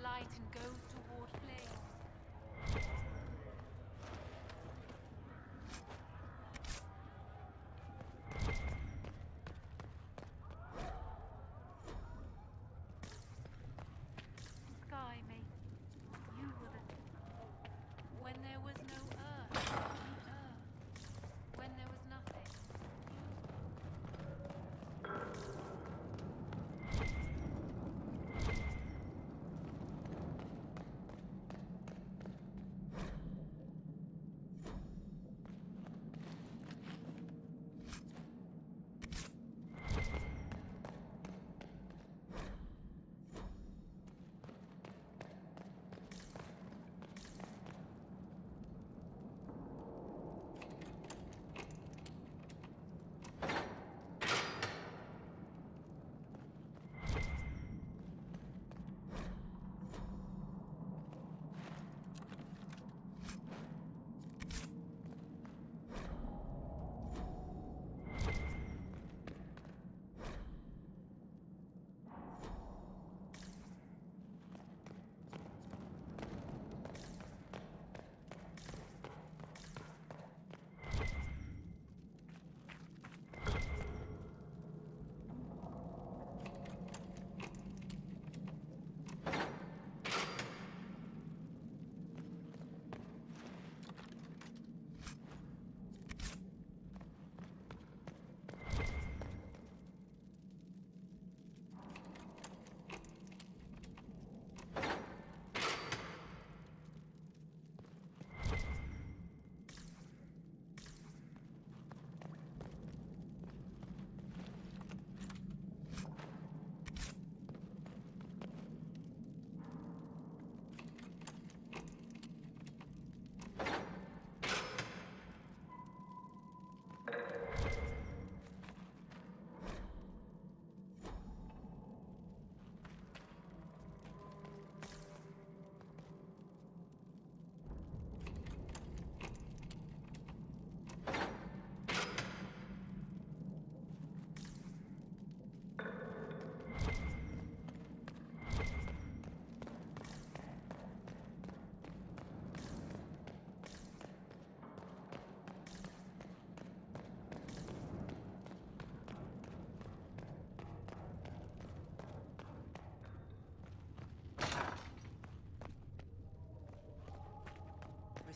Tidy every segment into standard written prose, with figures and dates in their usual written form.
light and goes toward flame. Sky mate, you were the... When there was no earth, you. When there was nothing,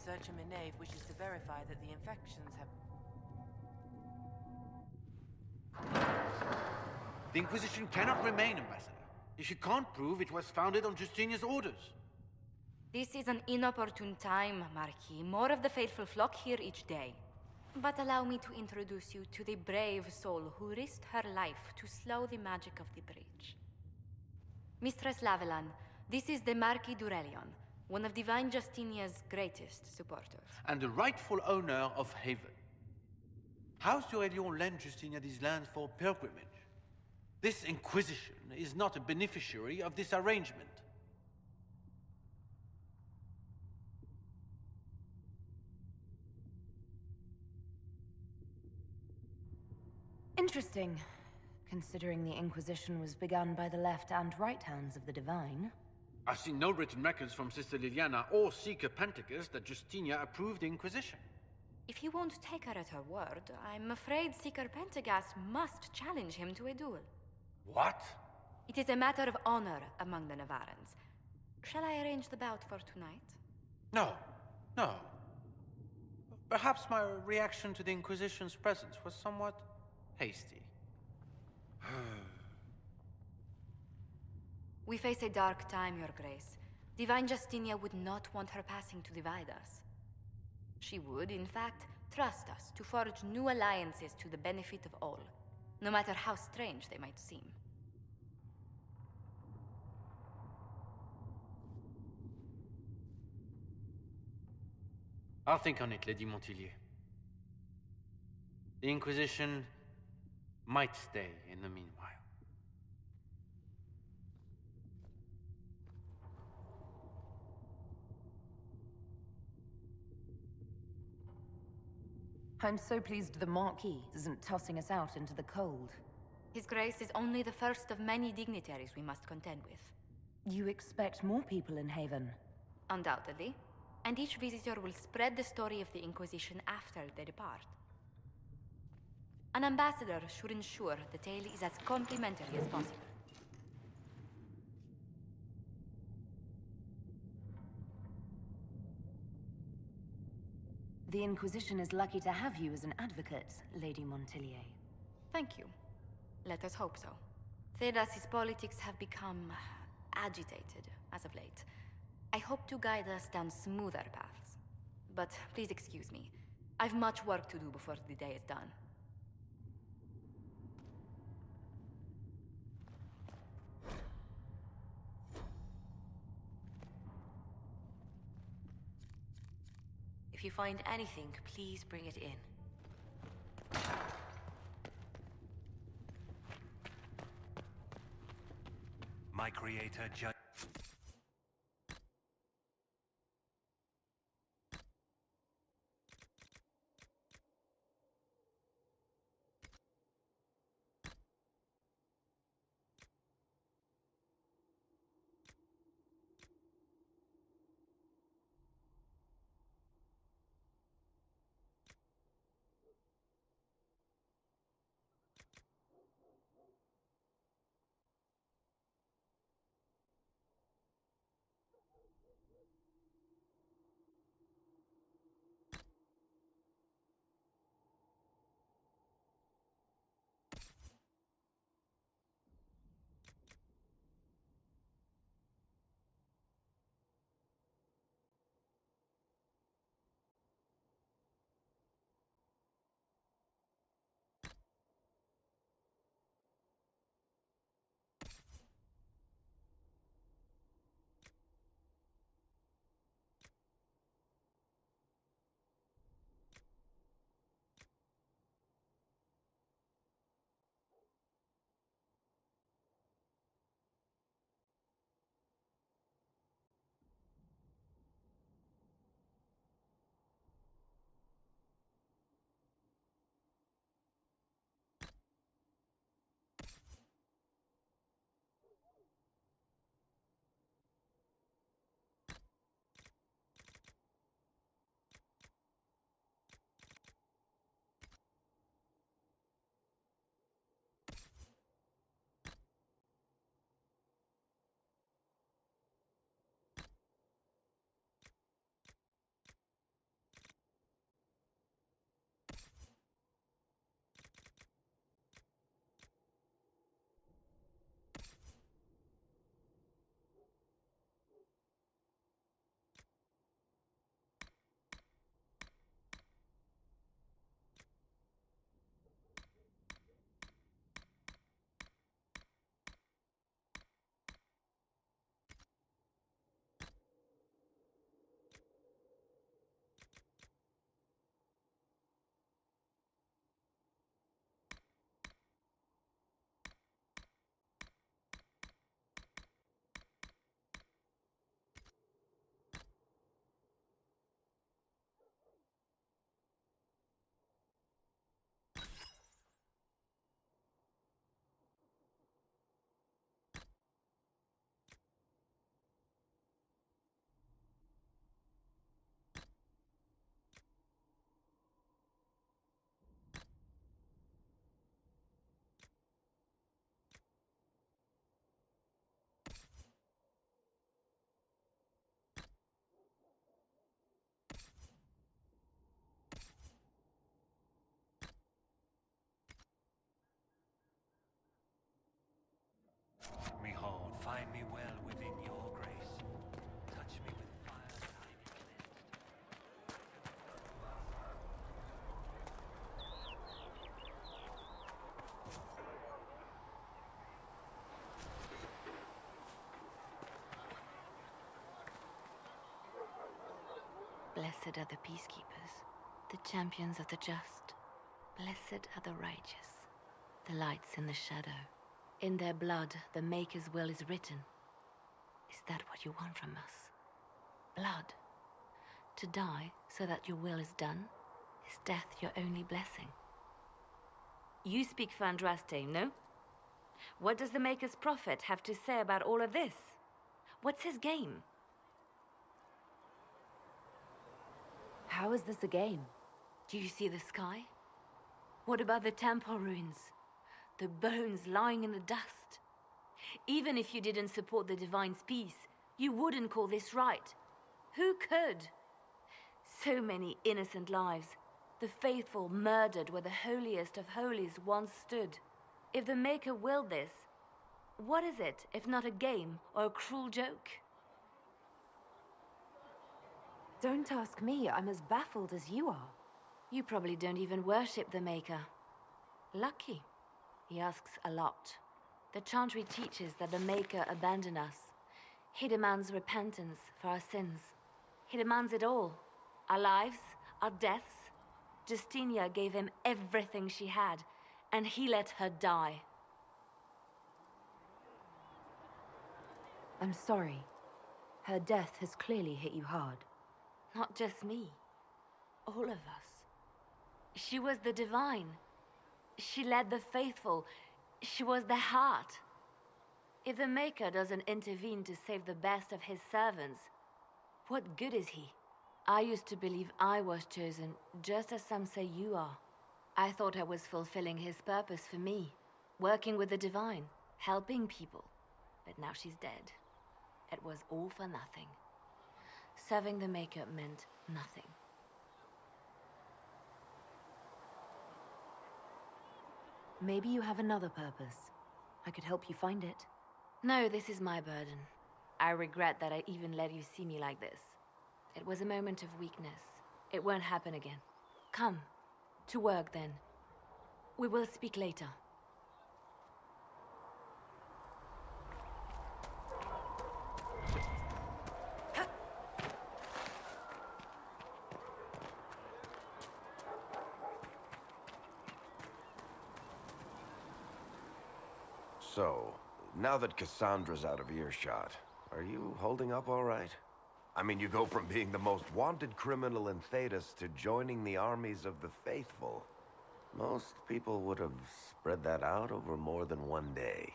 Researcher Minave wishes to verify that the infections have... The Inquisition cannot remain, Ambassador. If you can't prove it was founded on Justinia's orders. This is an inopportune time, Marquis. More of the faithful flock here each day. But allow me to introduce you to the brave soul who risked her life to slow the magic of the breach. Mistress Lavelan, this is the Marquis d'Aurelion, one of Divine Justinia's greatest supporters. And the rightful owner of Haven. House d'Aurelion lent Justinia these lands for pilgrimage. This Inquisition is not a beneficiary of this arrangement. Interesting, considering the Inquisition was begun by the left and right hands of the Divine. I've seen no written records from Sister Liliana or Seeker Pentecost that Justinia approved the Inquisition. If you won't take her at her word, I'm afraid Seeker Pentagast must challenge him to a duel. What? It is a matter of honor among the Navarrans. Shall I arrange the bout for tonight? No, no. Perhaps my reaction to the Inquisition's presence was somewhat hasty. We face a dark time, Your Grace. Divine Justinia would not want her passing to divide us. She would, in fact, trust us to forge new alliances to the benefit of all, no matter how strange they might seem. I'll think on it, Lady Montillier. The Inquisition might stay in the meanwhile. I'm so pleased the Marquis isn't tossing us out into the cold. His Grace is only the first of many dignitaries we must contend with. You expect more people in Haven? Undoubtedly. And each visitor will spread the story of the Inquisition after they depart. An ambassador should ensure the tale is as complimentary as possible. The Inquisition is lucky to have you as an advocate, Lady Montillier. Thank you. Let us hope so. Thedas' politics have become agitated as of late. I hope to guide us down smoother paths. But please excuse me. I've much work to do before the day is done. If you find anything, please bring it in. My creator judge. Me hold, find me well within your grace. Touch me with fire, tiny cleansed. Blessed are the peacekeepers, the champions of the just. Blessed are the righteous, the lights in the shadow. In their blood, the Maker's will is written. Is that what you want from us? Blood. To die so that your will is done? Is death your only blessing? You speak for Andraste, no? What does the Maker's prophet have to say about all of this? What's his game? How is this a game? Do you see the sky? What about the temple ruins? The bones lying in the dust? Even if you didn't support the Divine's peace, you wouldn't call this right. Who could? So many innocent lives. The faithful murdered where the holiest of holies once stood. If the Maker willed this, what is it if not a game or a cruel joke? Don't ask me, I'm as baffled as you are. You probably don't even worship the Maker. Lucky. He asks a lot. The chantry teaches that the Maker abandoned us. He demands repentance for our sins. He demands it all. Our lives, our deaths. Justinia gave him everything she had, and he let her die. I'm sorry. Her death has clearly hit you hard. Not just me. All of us. She was the Divine. She led the faithful. She was their heart. If the Maker doesn't intervene to save the best of his servants, what good is he? I used to believe I was chosen, just as some say you are. I thought I was fulfilling his purpose for me, working with the Divine, helping people. But now she's dead. It was all for nothing. Serving the Maker meant nothing. Maybe you have another purpose. I could help you find it. No, this is my burden. I regret that I even let you see me like this. It was a moment of weakness. It won't happen again. Come. To work, then. We will speak later. So, now that Cassandra's out of earshot, are you holding up all right? I mean, you go from being the most wanted criminal in Thedas to joining the armies of the faithful. Most people would have spread that out over more than one day.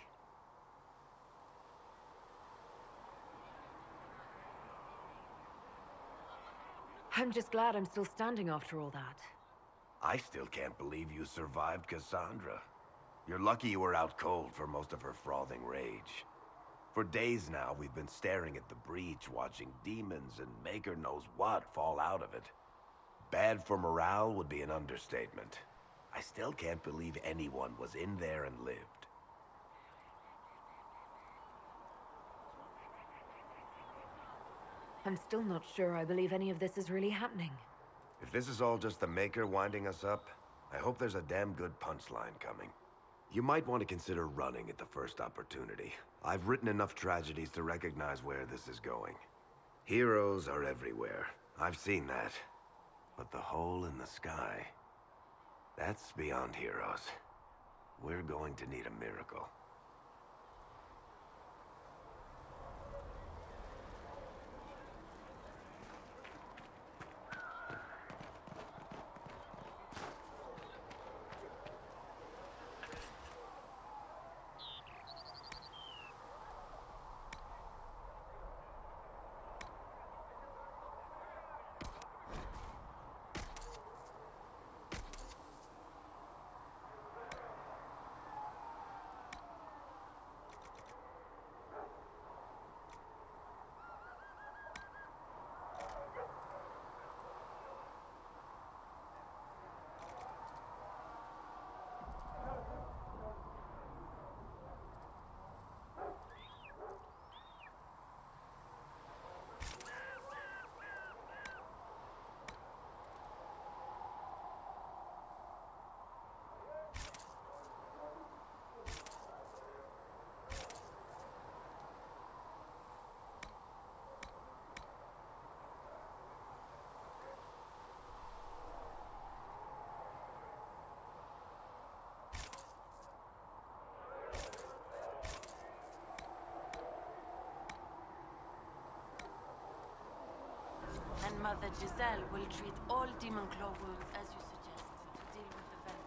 I'm just glad I'm still standing after all that. I still can't believe you survived Cassandra. You're lucky you were out cold for most of her frothing rage. For days now, we've been staring at the breach, watching demons and Maker knows what fall out of it. Bad for morale would be an understatement. I still can't believe anyone was in there and lived. I'm still not sure I believe any of this is really happening. If this is all just the Maker winding us up, I hope there's a damn good punchline coming. You might want to consider running at the first opportunity. I've written enough tragedies to recognize where this is going. Heroes are everywhere. I've seen that. But the hole in the sky, that's beyond heroes. We're going to need a miracle. And Mother Giselle will treat all demon claw wounds as you suggest to deal with the venom.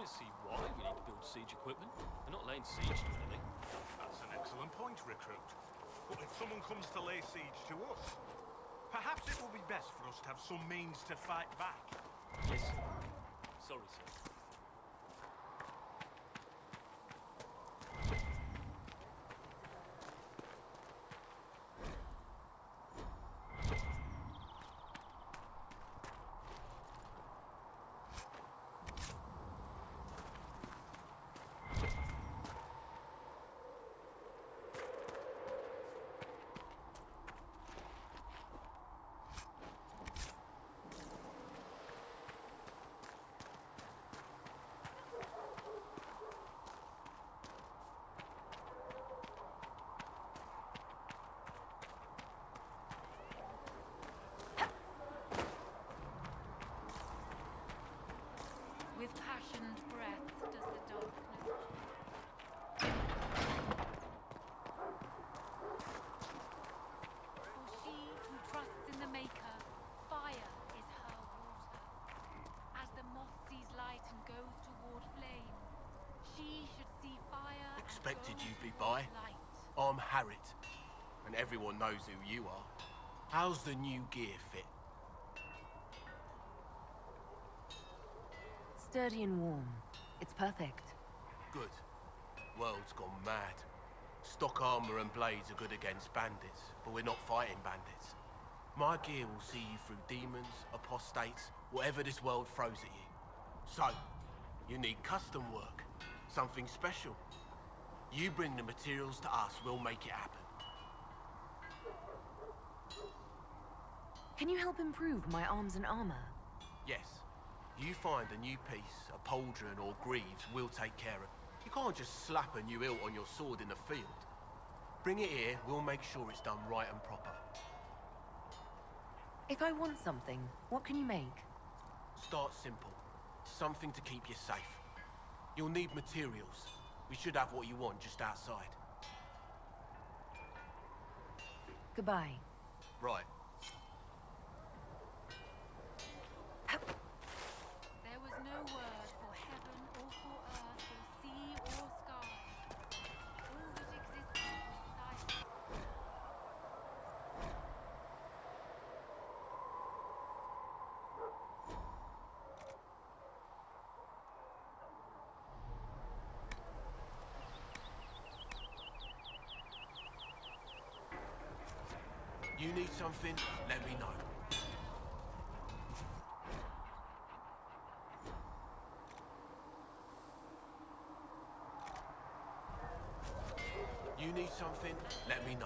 don't see why we need to build siege equipment. We're not laying siege to anything. That's an excellent point, recruit. But if someone comes to lay siege to us, perhaps it will be best for us to have some means to fight back. Yes, sir. Sorry, sir. With passioned breath does the darkness. For she who trusts in the Maker, fire is her water. As the moth sees light and goes toward flame, she should see fire. Expected and go you'd be toward by. light. I'm Harriet, and everyone knows who you are. How's the new gear fit? Sturdy and warm. It's perfect. Good. World's gone mad. Stock armor and blades are good against bandits, but we're not fighting bandits. My gear will see you through demons, apostates, whatever this world throws at you. So, you need custom work. Something special. You bring the materials to us, we'll make it happen. Can you help improve my arms and armor? Yes. You find a new piece, a pauldron or greaves, we'll take care of. You can't just slap a new hilt on your sword in the field. Bring it here, we'll make sure it's done right and proper. If I want something, what can you make? Start simple. Something to keep you safe. You'll need materials. We should have what you want just outside. Goodbye. Right. There was no word for heaven or for earth or sea or sky. All that existed was silence. You need something, let me know. You need something, let me know.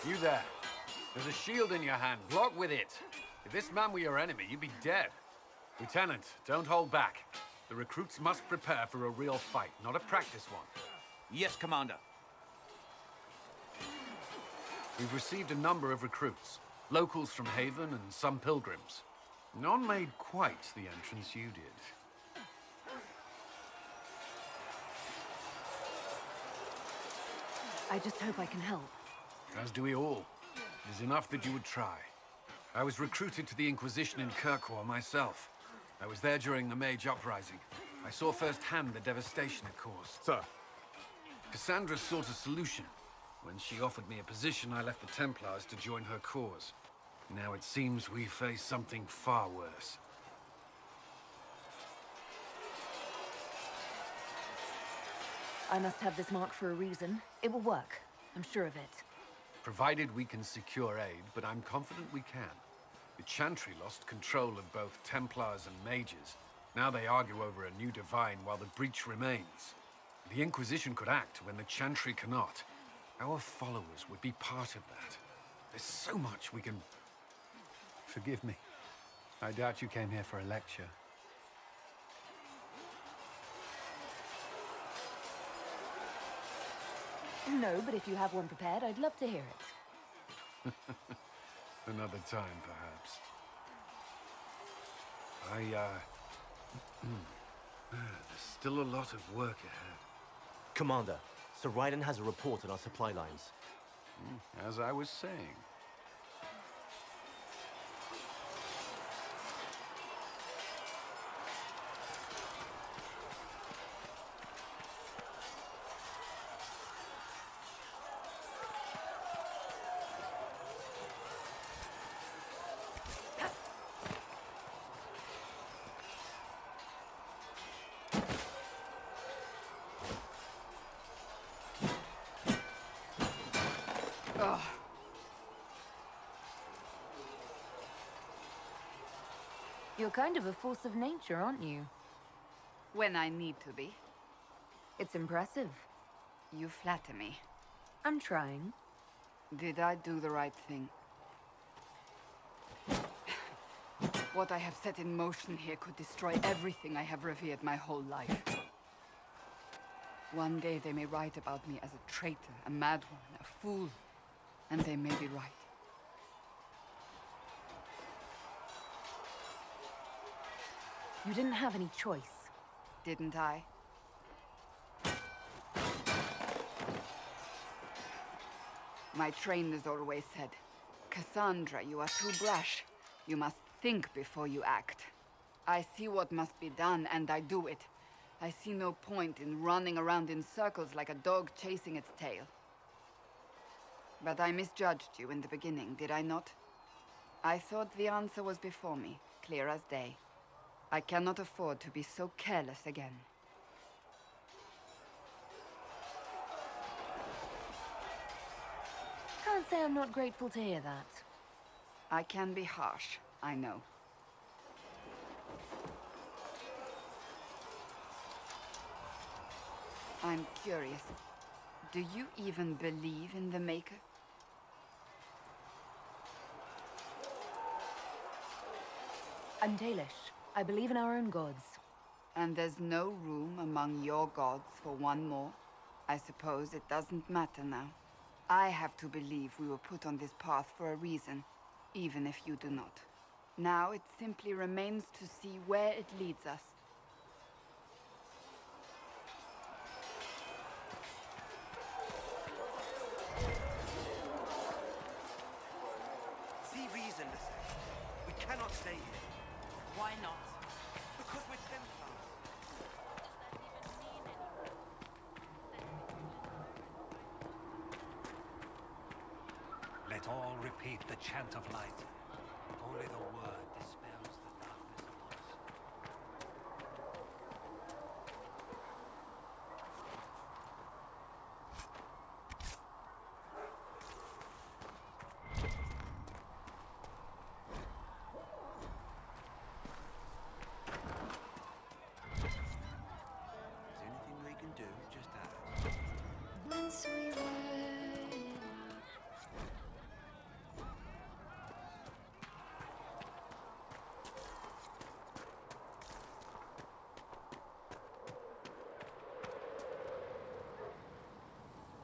You there. There's a shield in your hand. Block with it. If this man were your enemy, you'd be dead. Lieutenant, don't hold back. The recruits must prepare for a real fight, not a practice one. Yes, Commander. We've received a number of recruits. Locals from Haven and some pilgrims. None made quite the entrance you did. I just hope I can help. As do we all. It is enough that you would try. I was recruited to the Inquisition in Kirkwall myself. I was there during the Mage Uprising. I saw firsthand the devastation it caused. Sir. Cassandra sought a solution. When she offered me a position, I left the Templars to join her cause. Now it seems we face something far worse. I must have this mark for a reason. It will work. I'm sure of it. Provided we can secure aid, but I'm confident we can. The Chantry lost control of both Templars and Mages. Now they argue over a new divine while the breach remains. The Inquisition could act when the Chantry cannot. Our followers would be part of that. There's so much we can... Forgive me. I doubt you came here for a lecture. No, but if you have one prepared, I'd love to hear it. Another time, perhaps. There's still a lot of work ahead. Commander, Sir Raiden has a report on our supply lines. As I was saying. You're kind of a force of nature, aren't you? When I need to be. It's impressive. You flatter me. I'm trying. Did I do the right thing? What I have set in motion here could destroy everything I have revered my whole life. One day they may write about me as a traitor, a madwoman, a fool. And they may be right. You didn't have any choice. Didn't I? My trainers always said, Cassandra, you are too brash. You must think before you act. I see what must be done, and I do it. I see no point in running around in circles like a dog chasing its tail. But I misjudged you in the beginning, did I not? I thought the answer was before me, clear as day. I cannot afford to be so careless again. Can't say I'm not grateful to hear that. I can be harsh, I know. I'm curious. Do you even believe in the Maker? I'm Dalish. I believe in our own gods. And there's no room among your gods for one more? I suppose it doesn't matter now. I have to believe we were put on this path for a reason, even if you do not. Now it simply remains to see where it leads us. See reason, listen. We cannot stay here. Why not? Because we're Templars. Let all repeat the chant of light. Only the word dispels the darkness upon us. Is anything we can do? Just ask. Once we were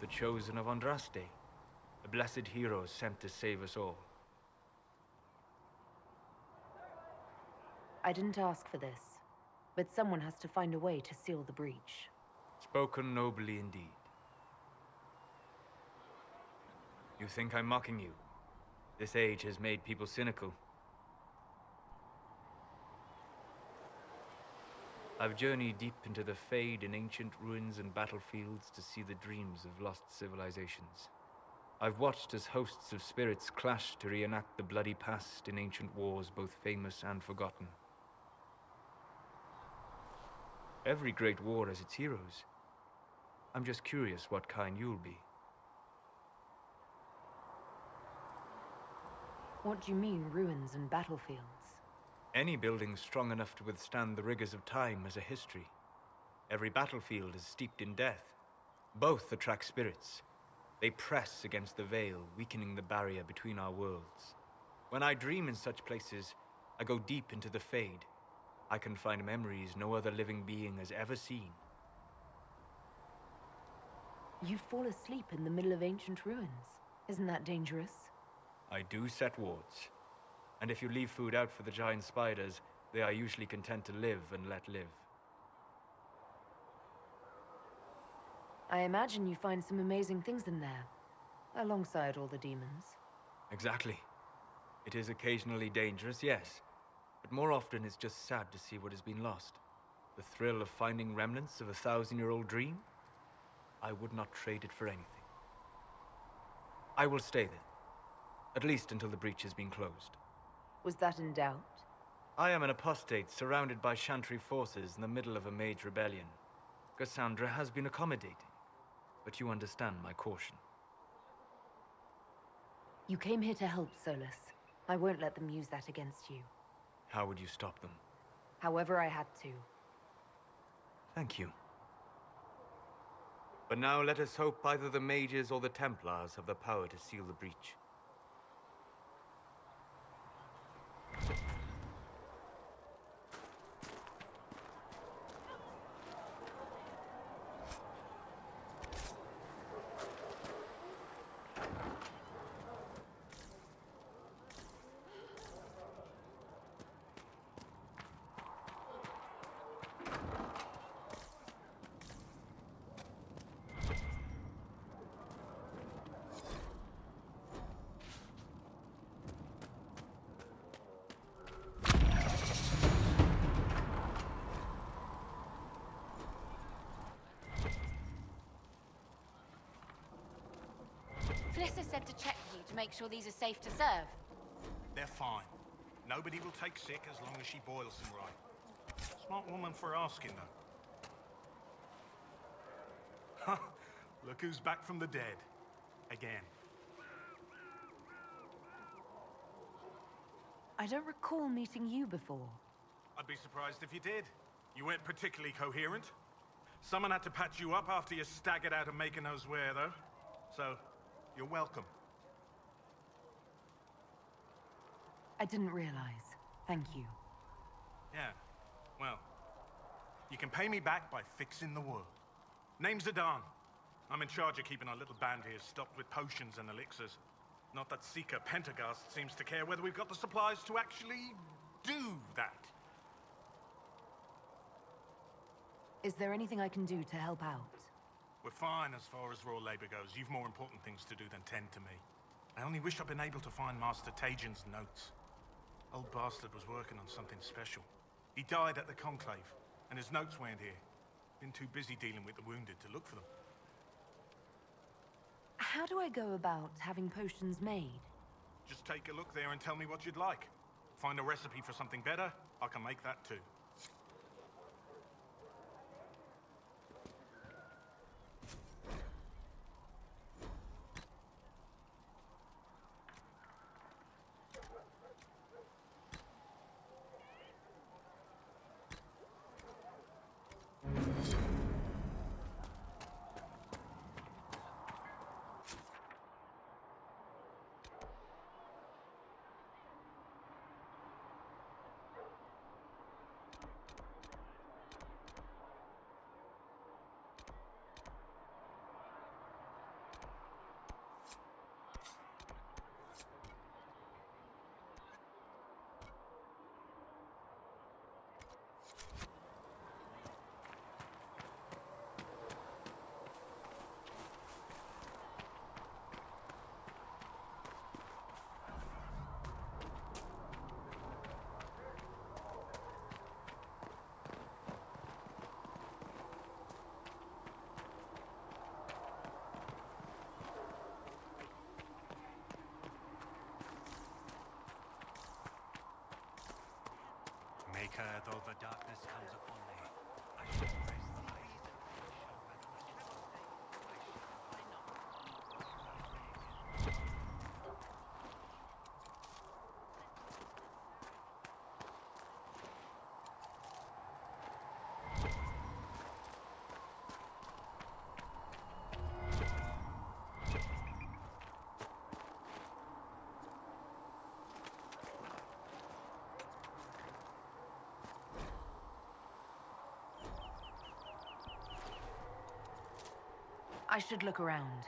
the chosen of Andraste, a blessed hero sent to save us all. I didn't ask for this, but someone has to find a way to seal the breach. Spoken nobly indeed. You think I'm mocking you? This age has made people cynical. I've journeyed deep into the Fade in ancient ruins and battlefields to see the dreams of lost civilizations. I've watched as hosts of spirits clash to reenact the bloody past in ancient wars, both famous and forgotten. Every great war has its heroes. I'm just curious what kind you'll be. What do you mean, ruins and battlefields? Any building strong enough to withstand the rigors of time has a history. Every battlefield is steeped in death. Both attract spirits. They press against the veil, weakening the barrier between our worlds. When I dream in such places, I go deep into the Fade. I can find memories no other living being has ever seen. You fall asleep in the middle of ancient ruins. Isn't that dangerous? I do set wards. And if you leave food out for the giant spiders, they are usually content to live and let live. I imagine you find some amazing things in there, alongside all the demons. Exactly. It is occasionally dangerous, yes. But more often it's just sad to see what has been lost. The thrill of finding remnants of a 1,000-year-old dream? I would not trade it for anything. I will stay then. At least until the breach has been closed. Was that in doubt? I am an apostate surrounded by Chantry forces in the middle of a mage rebellion. Cassandra has been accommodating, but you understand my caution. You came here to help, Solus. I won't let them use that against you. How would you stop them? However I had to. Thank you. But now let us hope either the mages or the Templars have the power to seal the breach. Fliss said to check you to make sure these are safe to serve. They're fine. Nobody will take sick as long as she boils them right. Smart woman for asking, though. Look who's back from the dead. Again. I don't recall meeting you before. I'd be surprised if you did. You weren't particularly coherent. Someone had to patch you up after you staggered out of making knows where, though. So, you're welcome. I didn't realize. Thank you. Yeah, well, you can pay me back by fixing the world. Name's Adan. I'm in charge of keeping our little band here stocked with potions and elixirs. Not that Seeker Pentagast seems to care whether we've got the supplies to actually do that. Is there anything I can do to help out? We're fine as far as raw labor goes. You've more important things to do than tend to me. I only wish I'd been able to find Master Tajin's notes. Old bastard was working on something special. He died at the Conclave, and his notes weren't here. Been too busy dealing with the wounded to look for them. How do I go about having potions made? Just take a look there and tell me what you'd like. Find a recipe for something better, I can make that too. Maker, though the darkness comes upon me, I shall embrace the light and show whether I cannot stay. I shall not. I should look around.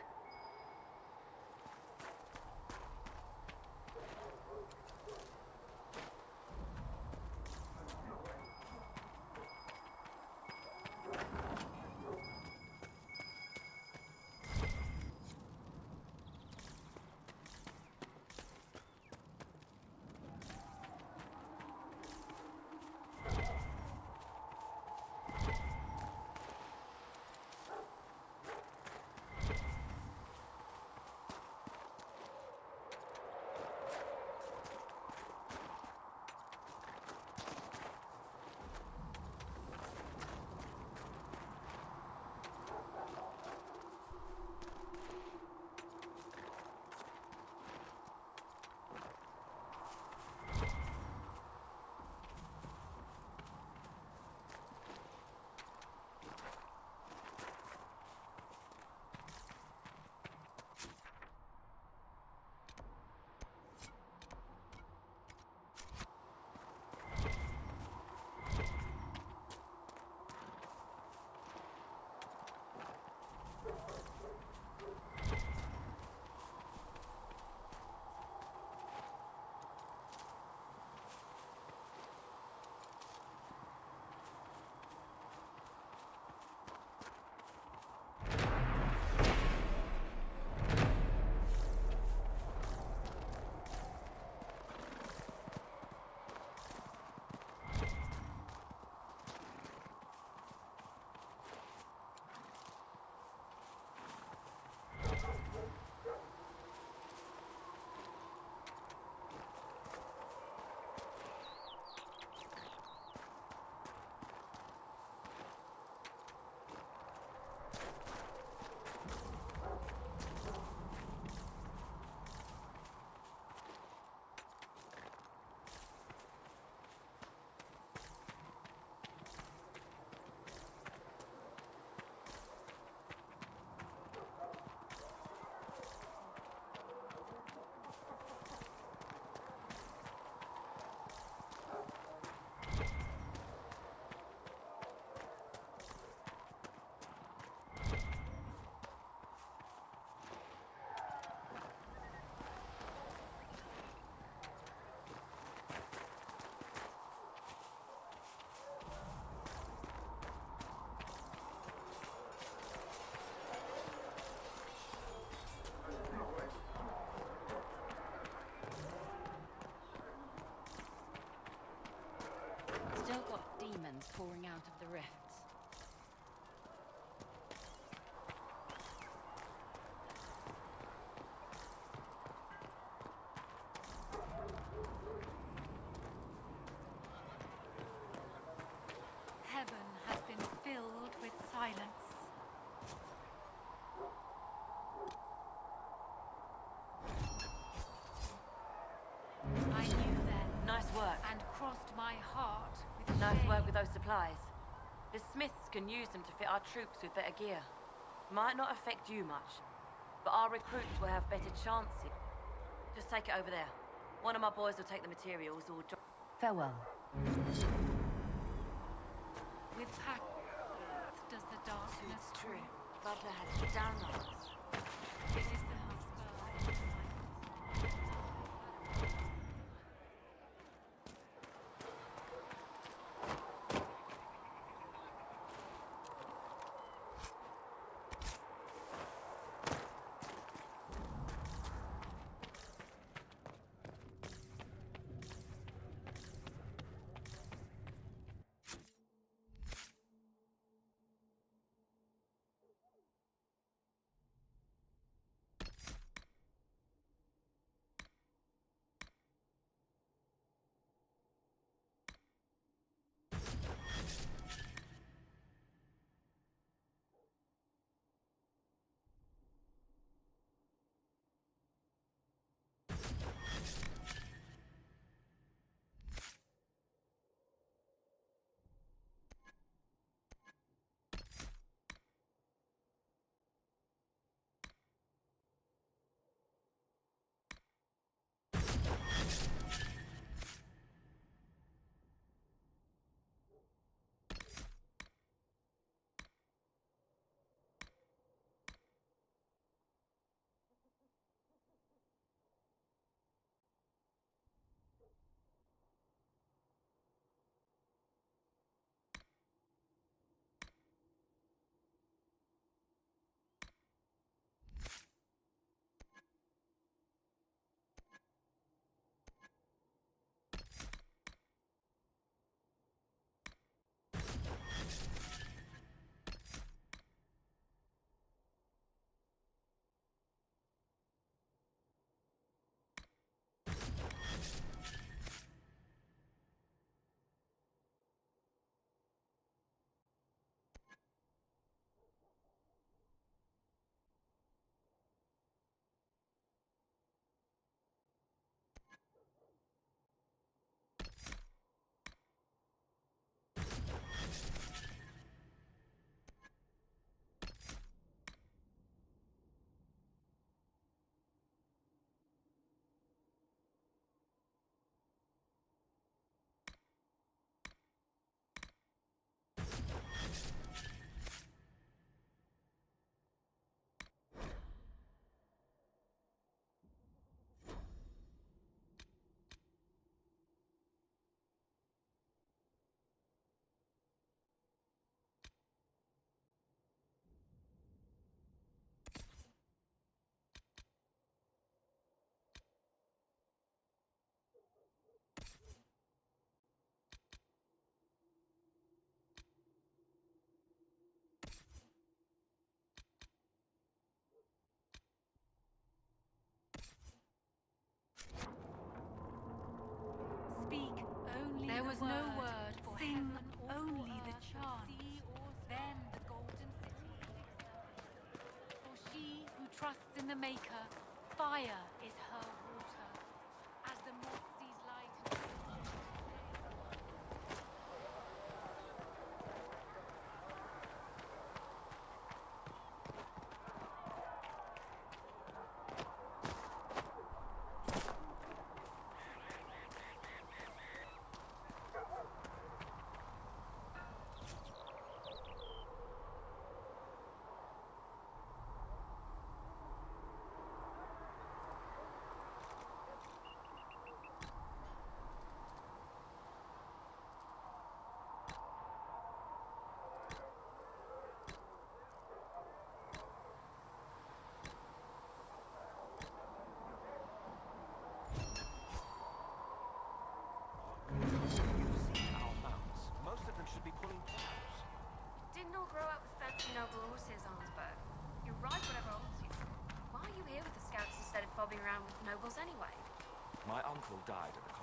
demons pouring out of the rifts. Heaven has been filled with silence. I knew then. Nice work. And crossed my heart with Nice shame. work with those supplies. The Smiths can use them to fit our troops with better gear. Might not affect you much, but our recruits will have better chances. Just take it over there. One of my boys will take the materials or... Farewell. With pack does the darkness true. Butler has downloads. It is the husband. There was no word for heaven, only the chant. Then the golden city exploded. For she who trusts in the Maker, fire is her water. As the moth sees light and all grow up with fancy noble horses, Arnsberg. You ride whatever holds you. Why are you here with the scouts instead of fobbing around with nobles anyway? My uncle died at the